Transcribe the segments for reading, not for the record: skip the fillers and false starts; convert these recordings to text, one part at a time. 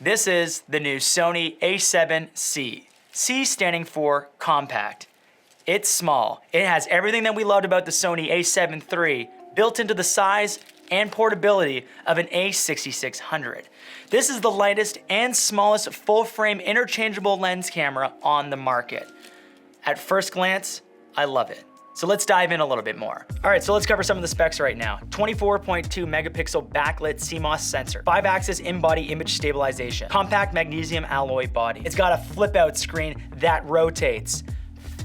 This is the new Sony A7c. C standing for compact. It's small. It has everything that we loved about the Sony A7 III built into the size and portability of an A6600. This is the lightest and smallest full-frame interchangeable lens camera on the market. At first glance, I love it. So let's dive in a little bit more. All right, so let's cover some of the specs right now. 24.2 megapixel backlit CMOS sensor, 5-axis in-body image stabilization, compact magnesium alloy body. It's got a flip-out screen that rotates.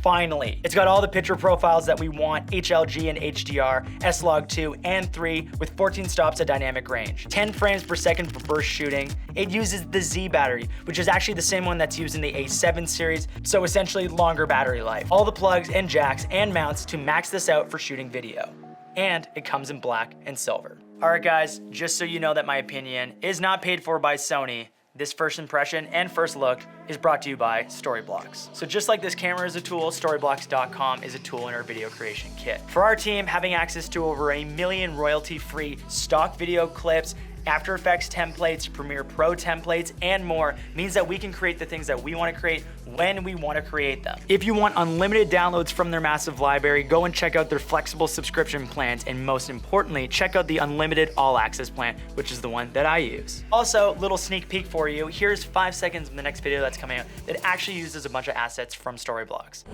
Finally, it's got all the picture profiles that we want, HLG and HDR, S-Log2 and 3 with 14 stops of dynamic range. 10 frames per second for burst shooting. It uses the Z battery, which is actually the same one that's used in the A7 series, so essentially longer battery life. All the plugs and jacks and mounts to max this out for shooting video. And it comes in black and silver. All right guys, just so you know that my opinion is not paid for by Sony, this first impression and first look is brought to you by Storyblocks. So just like this camera is a tool, Storyblocks.com is a tool in our video creation kit. For our team, having access to over 1 million royalty-free stock video clips, After Effects templates, Premiere Pro templates, and more means that we can create the things that we want to create when we want to create them. If you want unlimited downloads from their massive library, go and check out their flexible subscription plans, and most importantly, check out the unlimited all access plan, which is the one that I use. Also, little sneak peek for you, here's 5 seconds of the next video that's coming out that actually uses a bunch of assets from Storyblocks.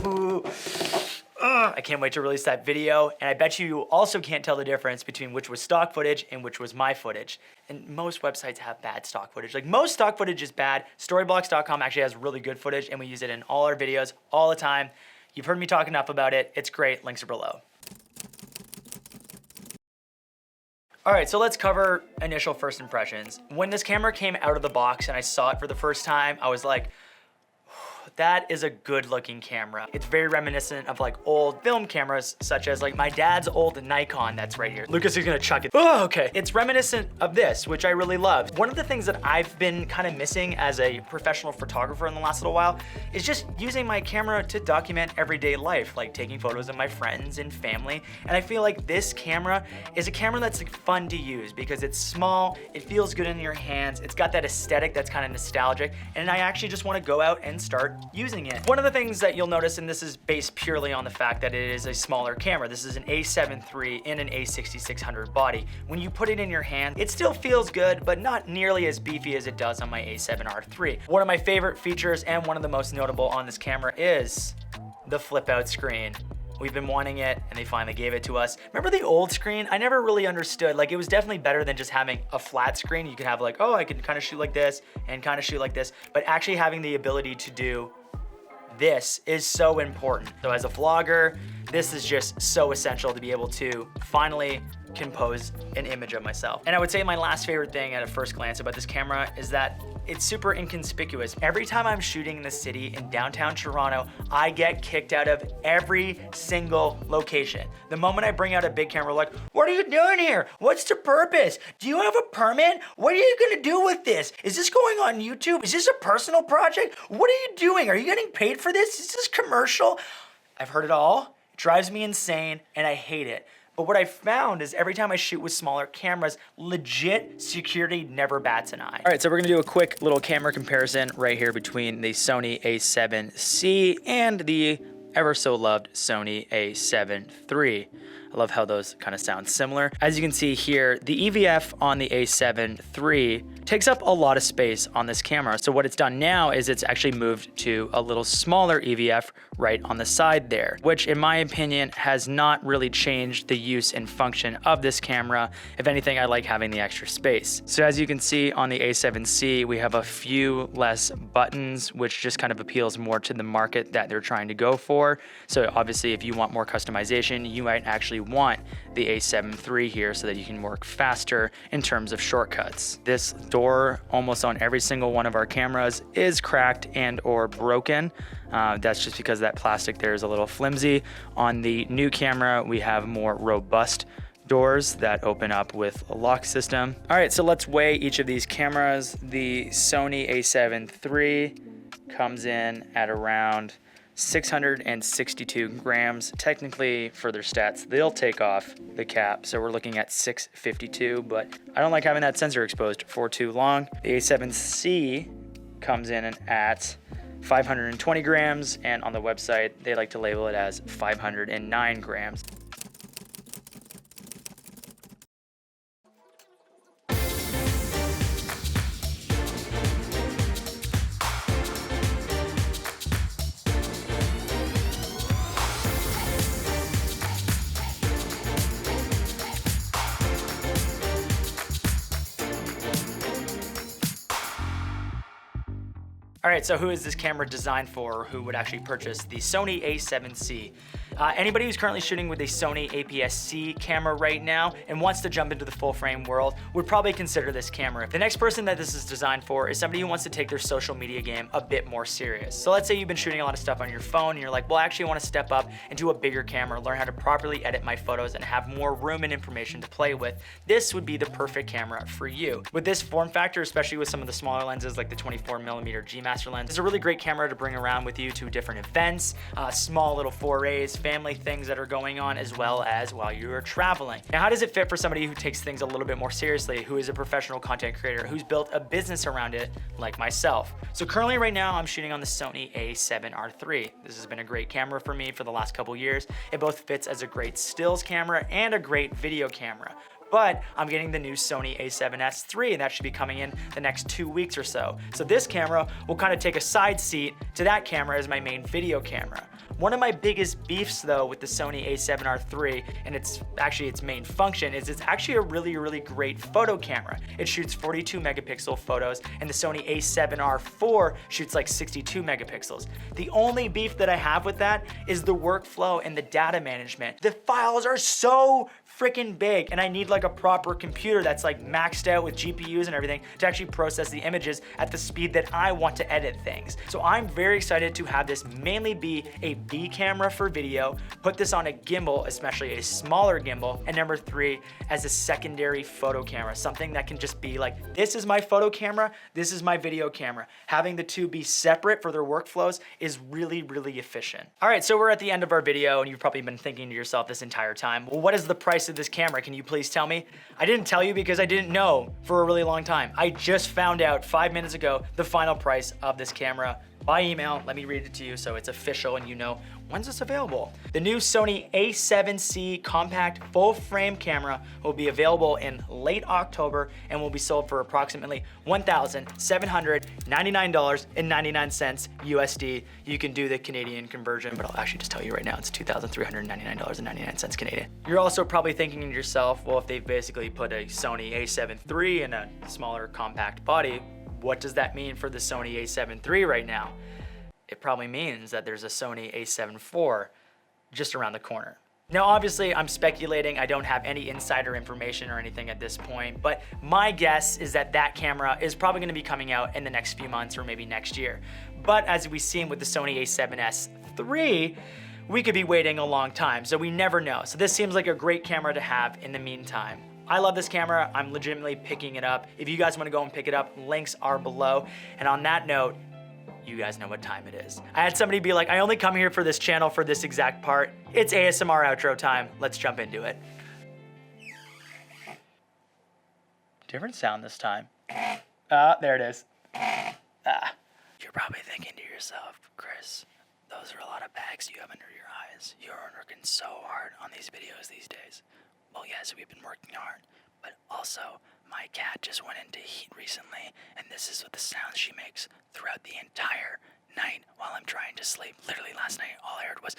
Ooh. I can't wait to release that video, and I bet you also can't tell the difference between which was stock footage and which was my footage. And most websites have bad stock footage. Like, most stock footage is bad. Storyblocks.com actually has really good footage, and we use it in all our videos all the time. You've heard me talk enough about it. It's great. Links are below. All right, so let's cover initial first impressions. When this camera came out of the box and I saw it for the first time, I was like, that is a good looking camera. It's very reminiscent of like old film cameras, such as like my dad's old Nikon that's right here. Lucas is gonna chuck it. Oh, okay. It's reminiscent of this, which I really love. One of the things that I've been kind of missing as a professional photographer in the last little while is just using my camera to document everyday life, like taking photos of my friends and family. And I feel like this camera is a camera that's like fun to use because it's small, it feels good in your hands, it's got that aesthetic that's kind of nostalgic, and I actually just want to go out and start using it. One of the things that you'll notice, and this is based purely on the fact that it is a smaller camera, this is an A7 III in an A6600 body. When you put it in your hand, it still feels good, but not nearly as beefy as it does on my A7R III. One of my favorite features and one of the most notable on this camera is the flip out screen. We've been wanting it, and they finally gave it to us. Remember the old screen? I never really understood. Like, it was definitely better than just having a flat screen. You could have like, oh, I can kind of shoot like this and kind of shoot like this, but actually having the ability to do this is so important. So as a vlogger, this is just so essential to be able to finally compose an image of myself. And I would say my last favorite thing at a first glance about this camera is that it's super inconspicuous. Every time I'm shooting in the city in downtown Toronto, I get kicked out of every single location. The moment I bring out a big camera, like, what are you doing here? What's the purpose? Do you have a permit? What are you gonna do with this? Is this going on YouTube? Is this a personal project? What are you doing? Are you getting paid for this? Is this commercial? I've heard it all. It drives me insane, and I hate it. But what I found is every time I shoot with smaller cameras, legit security never bats an eye. All right, so we're gonna do a quick little camera comparison right here between the Sony A7c and the ever so loved Sony A7 III. I love how those kind of sound similar. As you can see here, the EVF on the A7 III takes up a lot of space on this camera. So what it's done now is it's actually moved to a little smaller EVF right on the side there, which in my opinion has not really changed the use and function of this camera. If anything, I like having the extra space. So as you can see on the A7c, we have a few less buttons, which just kind of appeals more to the market that they're trying to go for. So obviously if you want more customization, you might actually want the A7 III here so that you can work faster in terms of shortcuts. This door almost on every single one of our cameras is cracked and or broken. That's just because that plastic there is a little flimsy. On the new camera, we have more robust doors that open up with a lock system. All right, so let's weigh each of these cameras. The Sony A7 III comes in at around 662 grams. Technically, for their stats, they'll take off the cap, so we're looking at 652, but I don't like having that sensor exposed for too long. The A7C comes in at 520 grams, and on the website, they like to label it as 509 grams. All right, so who is this camera designed for, or who would actually purchase the Sony A7c? Anybody who's currently shooting with a Sony APS-C camera right now and wants to jump into the full frame world would probably consider this camera. The next person that this is designed for is somebody who wants to take their social media game a bit more serious. So let's say you've been shooting a lot of stuff on your phone and you're like, well, I actually want to step up and do a bigger camera, learn how to properly edit my photos and have more room and information to play with. This would be the perfect camera for you. With this form factor, especially with some of the smaller lenses like the 24mm G Master lens, it's a really great camera to bring around with you to different events, small little forays, family things that are going on, as well as while you're traveling. Now, how does it fit for somebody who takes things a little bit more seriously, who is a professional content creator, who's built a business around it, like myself? So currently right now, I'm shooting on the Sony A7R3. This has been a great camera for me for the last couple years. It both fits as a great stills camera and a great video camera. But I'm getting the new Sony A7S III, and that should be coming in the next 2 weeks or so. So this camera will kind of take a side seat to that camera as my main video camera. One of my biggest beefs though with the Sony A7R III, and it's actually its main function, is it's actually a really, really great photo camera. It shoots 42 megapixel photos, and the Sony A7R IV shoots like 62 megapixels. The only beef that I have with that is the workflow and the data management. The files are so freaking big, and I need like a proper computer that's like maxed out with GPUs and everything to actually process the images at the speed that I want to edit things. So I'm very excited to have this mainly be a B camera for video, put this on a gimbal, especially a smaller gimbal, and number 3, as a secondary photo camera, something that can just be like, this is my photo camera, this is my video camera. Having the two be separate for their workflows is really, really efficient. All right, so we're at the end of our video, and you've probably been thinking to yourself this entire time, well, what is the price of this camera? Can you please tell me? I didn't tell you because I didn't know for a really long time. I just found out 5 minutes ago the final price of this camera by email. Let me read it to you so it's official and you know when's this available. The new Sony A7c compact full frame camera will be available in late October and will be sold for approximately $1,799.99 USD. You can do the Canadian conversion, but I'll actually just tell you right now, it's $2,399.99 Canadian. You're also probably thinking to yourself, well, if they've basically put a Sony A7 III in a smaller compact body, what does that mean for the Sony A7 III right now? It probably means that there's a Sony A7 IV just around the corner. Now, obviously, I'm speculating. I don't have any insider information or anything at this point, but my guess is that that camera is probably gonna be coming out in the next few months or maybe next year. But as we've seen with the Sony A7S III, we could be waiting a long time, so we never know. So this seems like a great camera to have in the meantime. I love this camera. I'm legitimately picking it up. If you guys want to go and pick it up, links are below. And on that note, you guys know what time it is. I had somebody be like, I only come here for this channel for this exact part. It's ASMR outro time. Let's jump into it. Different sound this time. There it is. You're probably thinking to yourself, Chris, those are a lot of bags you have under your eyes. You're working so hard on these videos these days. Well, yes, we've been working hard, but also my cat just went into heat recently, and this is what the sounds she makes throughout the entire night while I'm trying to sleep. Literally last night, all I heard was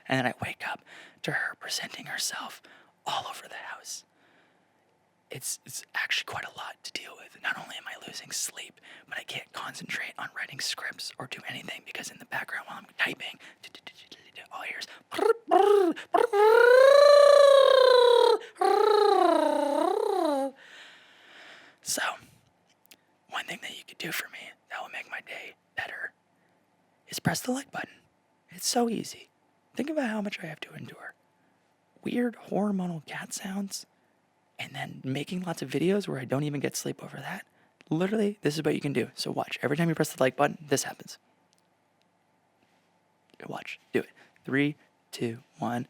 and then I wake up to her presenting herself all over the house. It's actually quite a lot to deal with. Not only am I losing sleep, but I can't concentrate on writing scripts or do anything because in the background while I'm typing, all I hear is so, one thing that you could do for me that will make my day better is press the like button. It's so easy. Think about how much I have to endure. Weird hormonal cat sounds, and then making lots of videos where I don't even get sleep over that. Literally, this is what you can do. So watch. Every time you press the like button, this happens. Watch. Do it. 3, 2, 1.